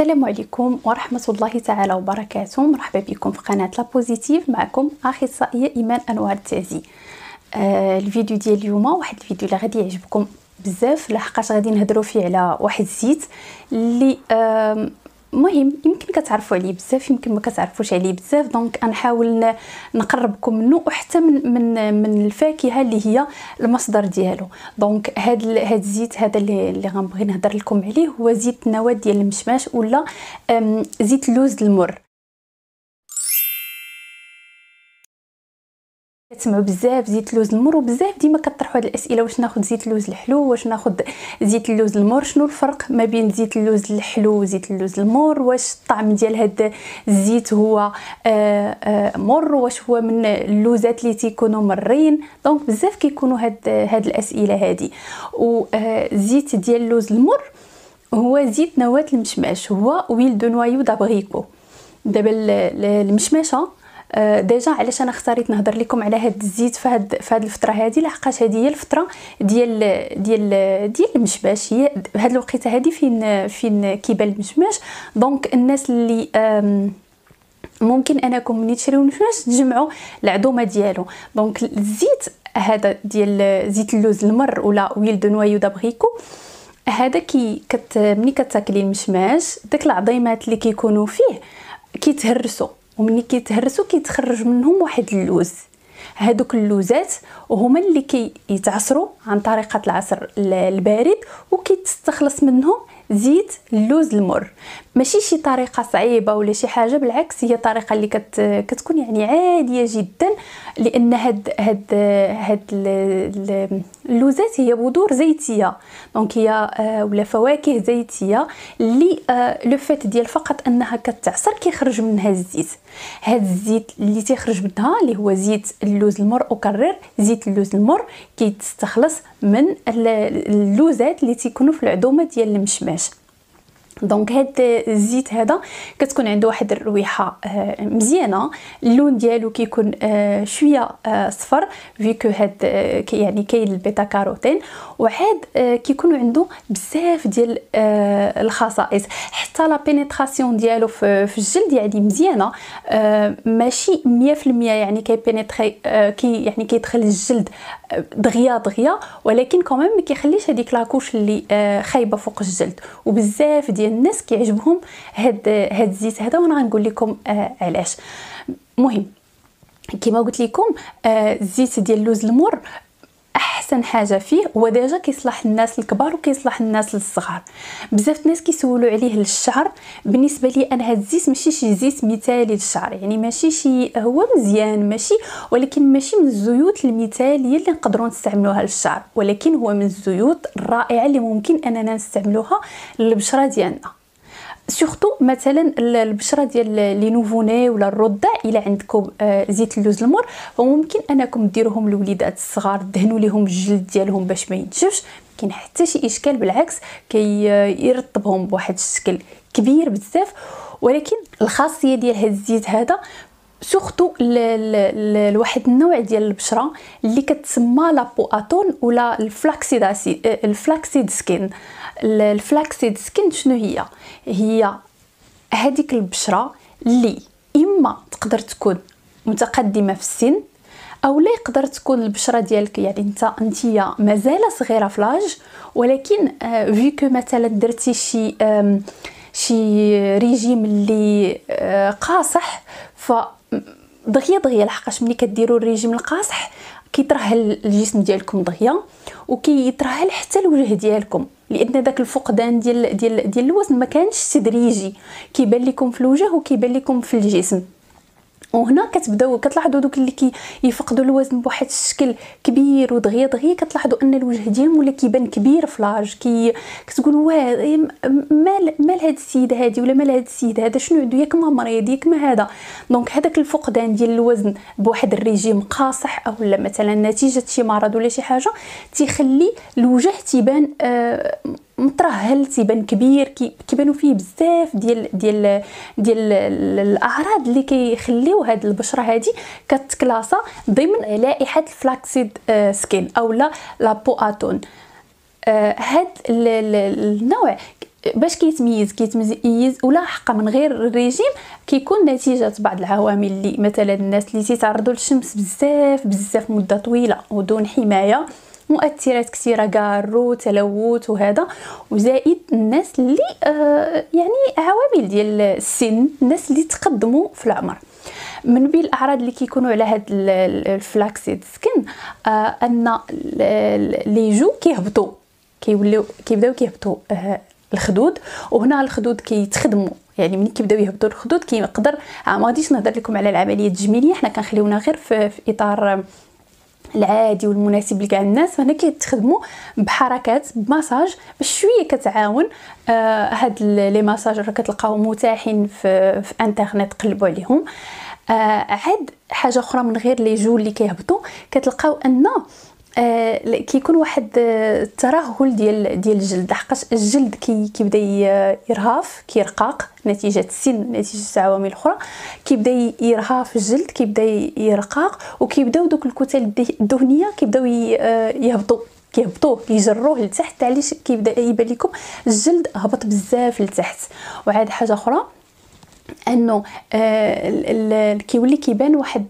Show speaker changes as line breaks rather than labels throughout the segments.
السلام عليكم ورحمة الله تعالى وبركاته. مرحبا بكم في قناة لا بوزيتيف، معكم أخصائية إيمان أنوار التعزي. الفيديو ديال اليوم واحد الفيديو اللي غادي يعجبكم بزاف، لحقاش غادي نهضروا فيه على واحد الزيت اللي مهم يمكن كتعرفوا عليه بزاف، يمكن ما كتعرفوش عليه بزاف. دونك نحاول نقربكم منه، وحتى من الفاكهه اللي هي المصدر ديالو. دونك هاد الزيت هذا اللي غنبغي نهضر لكم عليه هو زيت النواه ديال المشماش، ولا زيت اللوز المر. كتسمعوا بزاف زيت اللوز المر، وبزاف ديما كطرحوا هاد الاسئله: واش ناخذ زيت اللوز الحلو، واش ناخذ زيت اللوز المر؟ شنو الفرق ما بين زيت اللوز الحلو وزيت اللوز المر؟ واش الطعم ديال هاد الزيت هو مر؟ واش هو من اللوزات اللي تيكونوا مرين؟ دونك بزاف كيكونوا هاد الاسئله هادي. وزيت ديال اللوز المر هو زيت نواه المشماش، هو ويل دو نوايو دابغيكو. دابا المشماشه ديجا علاش انا اختاريت نهضر لكم على هذا الزيت في هذه الفتره هذه، لحقاش هذه هي الفتره ديال المشماش. هي هذه الوقيته هذه فين كيبان المشماش. دونك الناس اللي ممكن انكم ملي تشريو المشماش تجمعوا العظومه ديالو. دونك الزيت هذا ديال زيت اللوز المر ولا ويل دو نوايو دابغيكو، هذا ملي كتاكلي المشماش داك العظيمات اللي كيكونوا فيه كيتهرسوا، ومني كيتهرسوا كيتخرج منهم واحد اللوز. هادوك اللوزات وهما اللي كيتعصروا عن طريقه العصر البارد، وكيتستخلص منهم زيت اللوز المر. ماشي شي طريقه صعيبه ولا شي حاجه، بالعكس هي طريقه اللي كتكون يعني عاديه جدا، لان هاد اللوزات هي بذور زيتيه. دونك هي ولا فواكه زيتيه اللي لو فات ديال فقط انها كتعصر كيخرج منها الزيت. هاد الزيت اللي تيخرج منها اللي هو زيت اللوز المر، اكرر زيت اللوز المر كيتستخلص من اللوزات اللي تيكونوا في العظومه ديال المشماش. دونك هاد الزيت هذا كتكون عنده واحد الرويحه مزيانه، اللون ديالو كيكون شويه صفر فيكو هاد يعني كاين البيتا كاروتين، وعاد كيكونوا عنده بزاف ديال الخصائص. حتى لا بينيتراسيون ديالو في الجلد يعني مزيانه، ماشي 100% يعني كيبينيتري يعني كيدخل الجلد دغيا، ولكن كمان ما كيخليش هذيك لاكوش اللي خايبه فوق الجلد. وبزاف ديال الناس كيعجبهم هاد الزيت هذا، وانا غنقول لكم علاش. مهم كما قلت لكم الزيت ديال اللوز المر احسن حاجه فيه هو ديجا كيصلح الناس الكبار وكيصلح الناس الصغار. بزاف الناس كيسولوا عليه للشعر. بالنسبه لي انا هاد الزيت ماشي شي زيت مثالي للشعر، يعني ماشي شي هو مزيان ماشي، ولكن ماشي من الزيوت المثاليه اللي نقدروا نستعملوها للشعر، ولكن هو من الزيوت الرائعه اللي ممكن اننا نستعملوها للبشره ديالنا. سورتو مثلا البشره ديال لي نوفوني ولا الرضع، الا عندكم زيت اللوز المر فممكن انكم ديروهم للوليدات الصغار، دهنوا لهم الجلد ديالهم باش ما ينشفش، كاين حتى شي اشكال، بالعكس كيرطبهم بواحد الشكل كبير بزاف. ولكن الخاصيه ديال هذا الزيت هذا سورتو لواحد النوع ديال البشره اللي كتسمى لا بواتون ولا الفلاكسيد سكين. الفلاكسيد سكين شنو هي هذيك البشره اللي اما تقدر تكون متقدمه في السن، او لا يقدر تكون البشره ديالك يعني انت مازال صغيره في لاج، ولكن فيكو مثلا درتي شي ريجيم اللي قاصح، ف دغيا لحقاش ملي كديروا الريجيم القاصح كيترهل الجسم ديالكم دغيا، وكيترهل حتى الوجه ديالكم، لان داك الفقدان ديال الوزن ما كانش تدريجي، كيبان لكم في الوجه وكيبان لكم في الجسم. وهنا كتبداو كتلاحظوا دوك اللي كيفقدوا الوزن بواحد الشكل كبير ودغيا كتلاحظوا ان الوجه ديالهم ولا كيبان كبير في لاج، كتقول واه مال هاد السيده هادي ولا مال هاد السيد هذا، شنو عنده؟ ياك ما مريض ياك ما هذا. دونك هذاك الفقدان ديال الوزن بواحد الريجيم قاصح، او لا مثلا نتيجه شي مرض ولا شي حاجه، تيخلي الوجه تيبان مترهل، تيبان كبير، كيبانوا فيه بزاف ديال الاعراض اللي كيخليو هاد البشره هادي كتكلاصا ضمن لائحه الفلاكسيد سكين او لا بواتون. هاد النوع باش كيتميز ولا حقا من غير الريجيم كيكون نتيجه بعض العوامل، اللي مثلا الناس اللي تيتعرضوا للشمس بزاف مده طويله ودون حمايه، مؤثرات كثيره كارو تلوث وهذا، وزائد الناس اللي يعني عوامل ديال السن، الناس اللي تقدموا في العمر. من بين الاعراض اللي كيكونوا على هاد الفلاكسيد سكين ان لي جو كيهبطوا، كيبداو يهبطوا الخدود، وهنا الخدود كيتخدموا، يعني ملي كيبداو يهبطوا الخدود كيقدر ما غاديش نهضر لكم على العمليه التجميليه، حنا كنخليونا غير في اطار العادي والمناسب لكاع الناس. فهنا كيتخدموا بحركات بمساج باش شويه كتعاون. هاد لي مساج راه كتلقاو متاحين في انترنت، قلبوا عليهم. عاد حاجه اخرى من غير لي جو اللي كيهبطوا، كتلقاو ان كيكون واحد الترهل ديال الجلد، حقاش الجلد كيبدا يرهف، كيرقاق نتيجه السن، نتيجه عوامل اخرى، كيبدا يرهف الجلد، كيبدا يرقاق، وكيبداو دوك الكتل الدهنيه كيبداو كيهبطوا كيجروه لتحت. علاش كيبدا يبان لكم الجلد هبط بزاف لتحت. وعاد حاجه اخرى انه كيولي كيبان واحد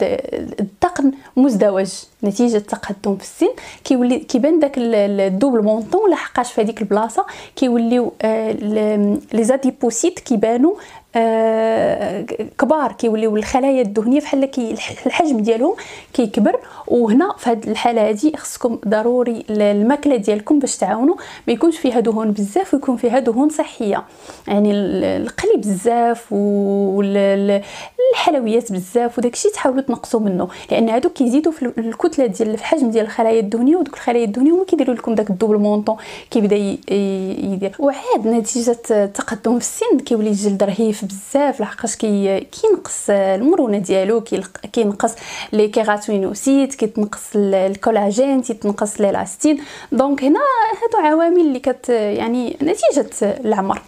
الدقن مزدوج نتيجه التقدم في السن، كيولي كيبان داك الدوبل مونطون، لحقاش في هذيك البلاصه كيوليو لي زاديبوسيت كيبانوا كبار، كيوليو الخلايا الدهنيه بحال الحجم ديالهم كيكبر. وهنا في هذه الحاله هذه خصكم ضروري الماكله ديالكم باش تعاونوا ما يكونش فيها دهون بزاف ويكون فيها دهون صحيه، يعني القلي بزاف والحلويات بزاف وداكشي تحاولوا تنقصوا منه، لان هادو كيزيدوا في الكتله ديال الحجم ديال الخلايا الدهنيه، ودوك الخلايا الدهنيه هما كيديروا لكم داك الدوبل مونطون كيبدا يدير. وعاد نتيجه التقدم في السن كيولي الجلد رهيف بزاف، لحقاش كينقص المرونه ديالو، كينقص لي كيراتينوسيت، كيتنقص الكولاجين، كيتنقص الالاستين. دونك هنا هادو عوامل اللي يعني نتيجه العمر.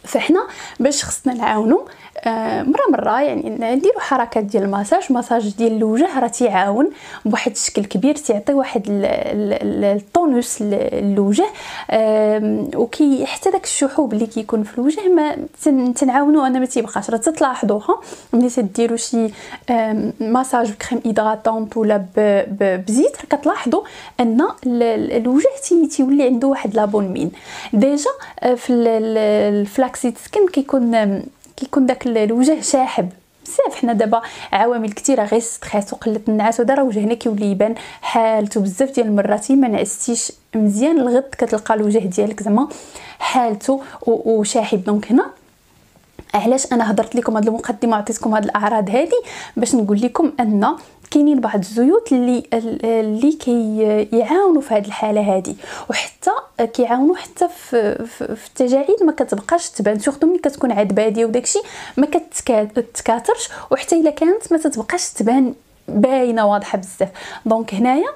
فاحنا باش خصنا نعاونوا مره يعني نديروا حركات ديال المساج ديال الوجه، راه تيعاون بواحد الشكل كبير، تيعطي واحد الطونوس للوجه، وكي حتى داك الشحوب اللي كيكون في الوجه ما تنعاونوا انا ما تيبقاش. راه تلاحظوها ملي تديروا شي مساج بكريم هيدراتونط ولا بزيت، راه كتلاحظوا ان الوجه تيولي عنده واحد لابون مين. ديجا في الفلاكسيد سكين كيكون داك الوجه شاحب بزاف. حنا دابا عوامل كثيره غير ستريس وقله النعاس ودرا وجهنا كيولي يبان حالته بزاف ديال المرات ما نعستيش مزيان، الغد كتلقى الوجه ديالك زعما حالته وشاحب. دونك هنا علاش انا هضرت لكم هذه المقدمه وعطيتكم هذه الاعراض هذه باش نقول لكم ان كاينين بعض الزيوت اللي كيعاونوا في هذه الحاله هذه، وحتى كيعاونوا حتى في التجاعيد ما كتبقاش تبان، سورتو ملي كتكون عاد باديه وداكشي ما كتكاثرش، وحتى الا كانت ما تتبقاش تبان باينه واضحه بزاف. دونك هنايا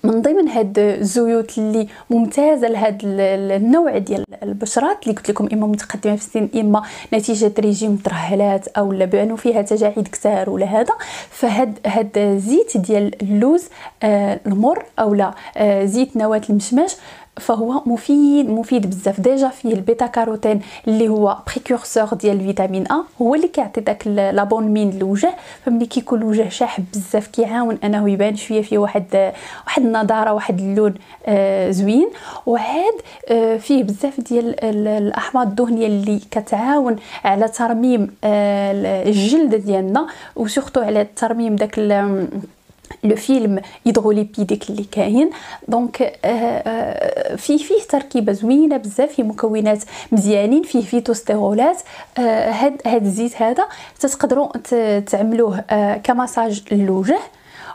من ضمن هاد الزيوت اللي ممتازه لهاد النوع ديال البشرات اللي قلت لكم اما متقدمه في السن اما نتيجه ريجيم ترهلات او بانه فيها تجاعيد كثار ولا هذا، فهاد زيت ديال اللوز المر او لا زيت نواه المشماش فهو مفيد بزاف. ديجا فيه البيتا كاروتين اللي هو بريكورسور ديال الفيتامين ا، هو اللي كيعطي داك لابون مين للوجه، فملي كيكون الوجه شاحب بزاف كيعاون انه يبان شويه فيه واحد النضاره، واحد اللون زوين. وعاد فيه بزاف ديال الاحماض الدهنيه اللي كتعاون على ترميم الجلد ديالنا، وسورتو على ترميم داك لو فيلم هيدروليبيديك اللي كاين. دونك فيه تركيبه زوينه بزاف، فيه مكونات مزيانين، فيه فيتوستيرولات. هاد الزيت هذا تقدروا تعملوه كمساج للوجه،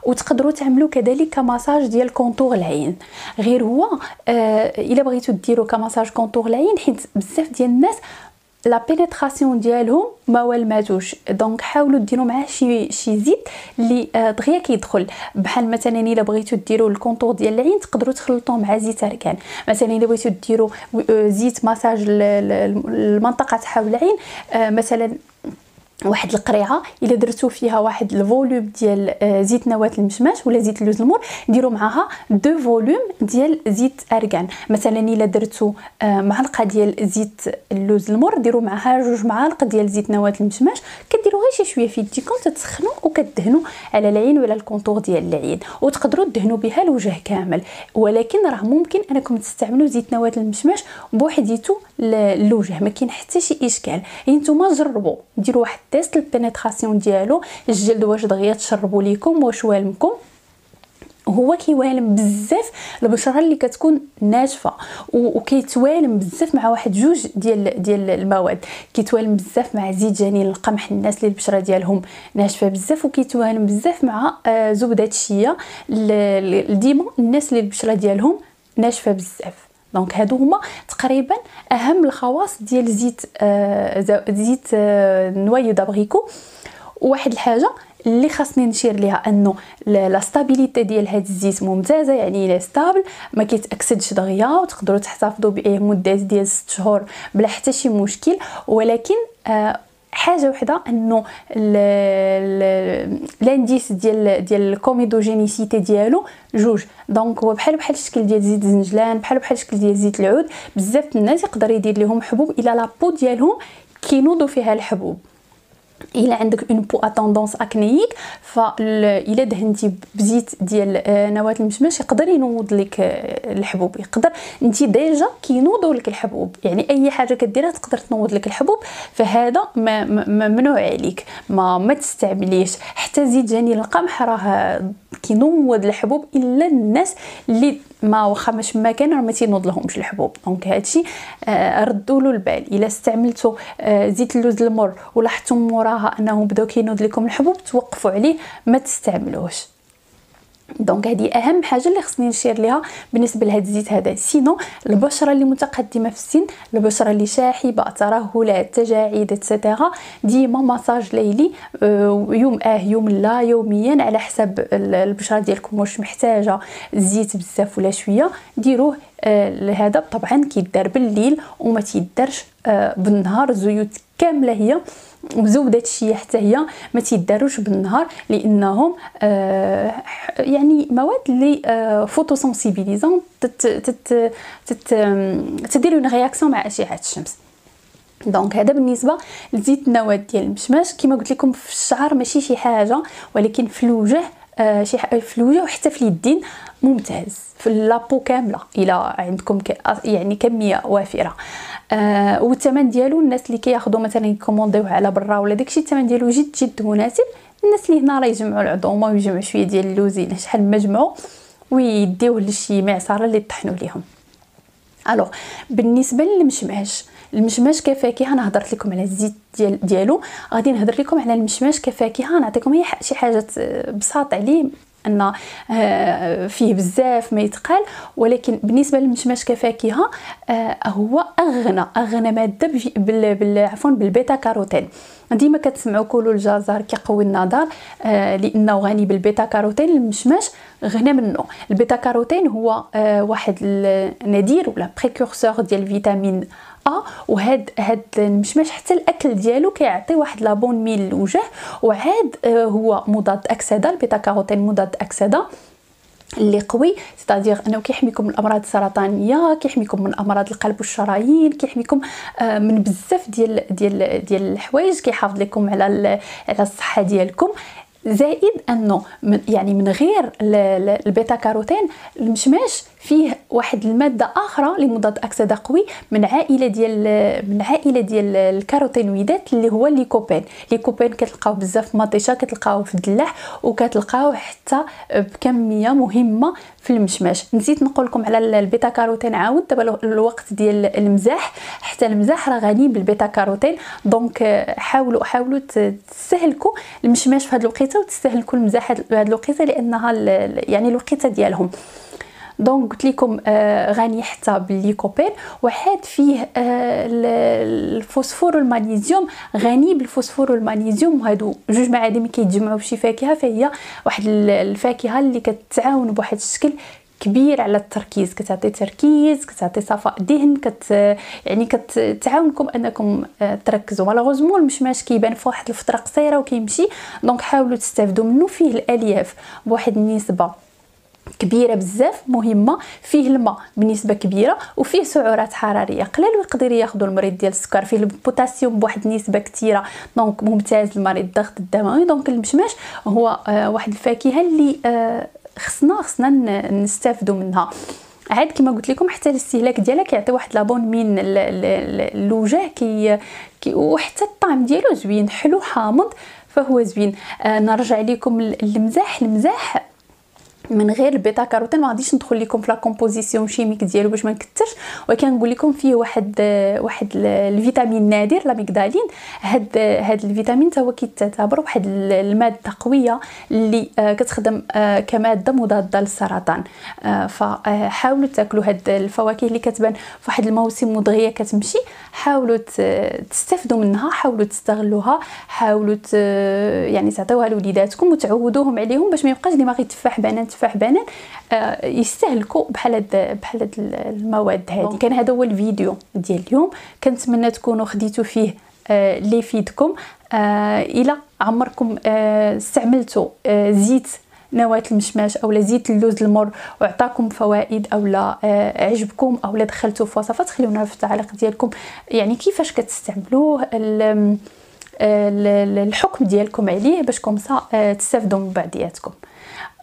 وتقدروا تعملوا كذلك كمساج ديال كونتور العين. غير هو الا بغيتوا ديروا كمساج كونتور العين، حيت بزاف ديال الناس لا بينيتراسيون ديالهم ما والماتوش، دونك حاولوا ديروا معاه شي زيت اللي دغيا كيدخل. بحال مثلا الا بغيتوا ديروا الكونتور ديال العين تقدروا تخلطوه مع زيت اركان. مثلا الا بغيتوا ديروا زيت مساج المنطقه حول العين، مثلا واحد القريعه الا درتو فيها واحد الفوليوم ديال زيت نواه المشماش ولا زيت اللوز المور، ديروا معها 2 فوليوم ديال زيت ارغان. مثلا الا درتو معلقه ديال زيت اللوز المور، ديروا معها 2 معالق ديال زيت نواه المشماش، كديروا غير شي شويه في يديكم تتسخنوا وكدهنوا على العين ولا الكونطور ديال العين، وتقدروا تدهنوا بها الوجه كامل. ولكن راه ممكن انكم تستعملوا زيت نواه المشماش بوحديته للوجه، ما كاين حتى شي اشكال. نتوما جربوا ديروا واحد تيست البينيتراسيون ديالو الجلد، واش دغيا تشربوا ليكم واش والمكم. هو كيوالم بزاف البشره اللي كتكون ناشفه، وكيتوالم بزاف مع واحد جوج ديال المواد. كيتوالم بزاف مع زيت جنين القمح الناس اللي البشره ديالهم ناشفه بزاف، وكيتوالم بزاف مع زبده الشيا ديما الناس اللي البشره ديالهم ناشفه بزاف. دونك هادو هما تقريبا اهم الخواص ديال زيت نوايو دابريكو. وواحد الحاجه اللي خاصني نشير ليها انه لا ستابيليتي ديال هذا الزيت ممتازه، يعني لا ستابل ما كيتاكسدش دغيا، وتقدروا تحتفظوا به مده ديال 6 شهور بلا حتى شي مشكل. ولكن حاجه وحده انه لانديس ديال الكوميدوجينيسيتي ديالو 2. دونك هو بحال الشكل ديال زيت الزنجلان، بحال الشكل ديال زيت العود. بزاف الناس يقدر يدير لهم حبوب الى لابو ديالهم كينوضوا فيها الحبوب. الا عندك اون بو اتوندونس اكنييك، فالا دهنتي بزيت ديال نواه المشماش يقدر ينوض لك الحبوب، يقدر انت ديجا كينوضوا لك الحبوب، يعني اي حاجه كديرها تقدر تنوض لك الحبوب. فهذا ممنوع عليك، ما تستعمليش. حتى زيت جنين القمح راه كينوض الحبوب الا الناس اللي ما واخا ماش ما كان راه ما تينوض لهمش الحبوب. دونك هادشي ردوا له البال. الا استعملتوا زيت اللوز المر ولاحظتم موراها انه بداو كينوض لكم الحبوب، توقفوا عليه ما تستعملوهش. دونك هذه اهم حاجه اللي خصني نشير ليها بالنسبه لهذا الزيت هذا. سينو البشره اللي متقدمه في السن، البشره اللي شاحبه، ترهلات، تجاعيد اتسيتيرا، ديما مساج ليلي يوم يوم لا يوميا على حسب البشره ديالكم واش محتاجه الزيت بزاف ولا شويه ديروه. هذا طبعا كيدار بالليل وما تيدارش بالنهار. الزيوت كامله هي وزبده الشيا حتى هي ما تيداروش بالنهار، لانهم يعني مواد اللي فوتوسنسيبيليزون تدير اون رياكسيون مع اشعه الشمس. دونك هذا بالنسبه لزيت النواه ديال المشماش. كما قلت لكم في الشعر ماشي شي حاجه، ولكن في الوجه في الوجه وحتى في اليدين ممتاز. في لابو كامله الى عندكم يعني كميه وافره. والثمن ديالو الناس اللي كياخذوا مثلا يكومونديوه على برا ولا داكشي الثمن ديالو جد مناسب. الناس اللي هنا راه يجمعوا العظومه ويجمعوا شويه ديال اللوزين شحال ما جمعوا ويديوه لشي معصره اللي طحنوا ليهم. الوغ بالنسبه للمشماش، المشماش كفاكهه انا هضرت لكم على الزيت ديالو، غادي نهضر لكم على المشماش كفاكهه. نعطيكم هي شي حاجه بساط عليه ان فيه بزاف ما يتقال. ولكن بالنسبه للمشماش كفاكهه هو اغنى ماده عفوا بالبيتا كاروتين. ديما كتسمعوا كلوا الجزر كيقوي النظر لانه غني بالبيتا كاروتين. المشماش غنى منه. البيتا كاروتين هو واحد النذير ولا بريكورسور ديال فيتامين وهاد المشماش حتى الاكل ديالو كيعطي واحد لا بون ميل للوجه. وعاد هو مضاد اكسده، البيتا كاروتين مضاد اكسده اللي قوي، ستادير انه كيحميكم من الامراض السرطانيه، كيحميكم من امراض القلب والشرايين، كيحميكم من بزاف ديال الحوايج، كيحافظ لكم على الصحه ديالكم. زائد انه يعني من غير البيتا كاروتين المشماش فيه واحد الماده اخرى لمضاد اكسده قوي من عائله ديال الكاروتينويدات اللي هو الليكوبين. الليكوبين كتلقاوه بزاف في مطيشه، كتلقاوه في الدلاح، وكتلقاوه حتى بكميه مهمه في المشماش. نسيت نقول لكم على البيتا كاروتين عاود دابا الوقت ديال المزاح، حتى المزاح راه غني بالبيتا كاروتين. دونك حاولوا تستهلكوا المشماش في هذه الوقيته وتستهلكوا المزاح في هذه الوقيته لانها يعني الوقيته ديالهم. دونك قلت لكم غني حتى بالليكوبين، وحاد فيه الفوسفور والمغنيسيوم، غني بالفوسفور والمغنيسيوم. وهادو جوج معادن كيتجمعوا بشي فاكهه، فهي واحد الفاكهه اللي كتعاون بواحد الشكل كبير على التركيز، كتعطي تركيز، كتعطي صفاء ذهن، يعني كتعاونكم انكم تركزوا. مالوغوزمون المشماش كيبان في واحد الفتره قصيره وكيمشي، دونك حاولوا تستافدوا منه. فيه الالياف بواحد النسبه كبيره بزاف مهمه، فيه الماء بنسبه كبيره، وفيه سعرات حراريه قلال ويقدر ياخذوا المريض ديال السكر، فيه البوتاسيوم بواحد النسبه كثيره، دونك ممتاز لمريض الضغط الدموي. دونك المشماش هو واحد الفاكهه اللي خصنا نستافدوا منها. عاد كما قلت لكم حتى الاستهلاك ديالها كيعطي واحد لابون من الوجه وحتى الطعم ديالو زوين، حلو حامض، فهو زوين. نرجع لكم المزاح من غير البيتا كاروتين، ما غاديش ندخل لكم في لا كومبوزيسيون شيميك ديالو باش ما نكثرش، ولكن نقول لكم فيه واحد الفيتامين نادر لاميغدالين. هاد الفيتامين حتى هو كيتعتبر واحد الماده قويه اللي كتخدم كماده مضاده للسرطان. فحاولوا تاكلوا هاد الفواكه اللي كتبان في واحد الموسم ودغيا كتمشي، حاولوا تستافدوا منها، حاولوا تستغلوها، حاولوا يعني تعطيوها لوليداتكم وتعودوهم عليهم باش ما يبقاش ديما غير تفاح بنان تفاح بنان. يستهلكوا بحال هاد المواد هذه. كان هذا هو الفيديو ديال اليوم، كنتمنى تكونوا خديتوا فيه اللي يفيدكم. الى عمركم استعملتوا زيت نواة المشماش او زيت اللوز المر وعطاكم فوائد او لا عجبكم او لا دخلتوا في وصفات، خليونا في التعليق ديالكم يعني كيفاش كتستعملوه، الحكم ديالكم عليه باش كومسا تستافدوا من بعضياتكم.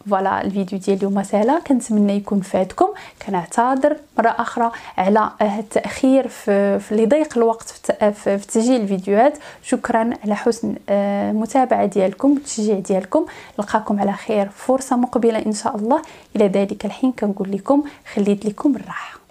فوالا الفيديو ديال اليوم سهله، كنتمنى يكون فاتكم. كنعتذر مره اخرى على التاخير في اللي ضيق الوقت في تسجيل الفيديوهات. شكرا على حسن المتابعه ديالكم والتشجيع ديالكم. نلقاكم على خير فرصه مقبله ان شاء الله. الى ذلك الحين كنقول لكم خليت لكم الراحه.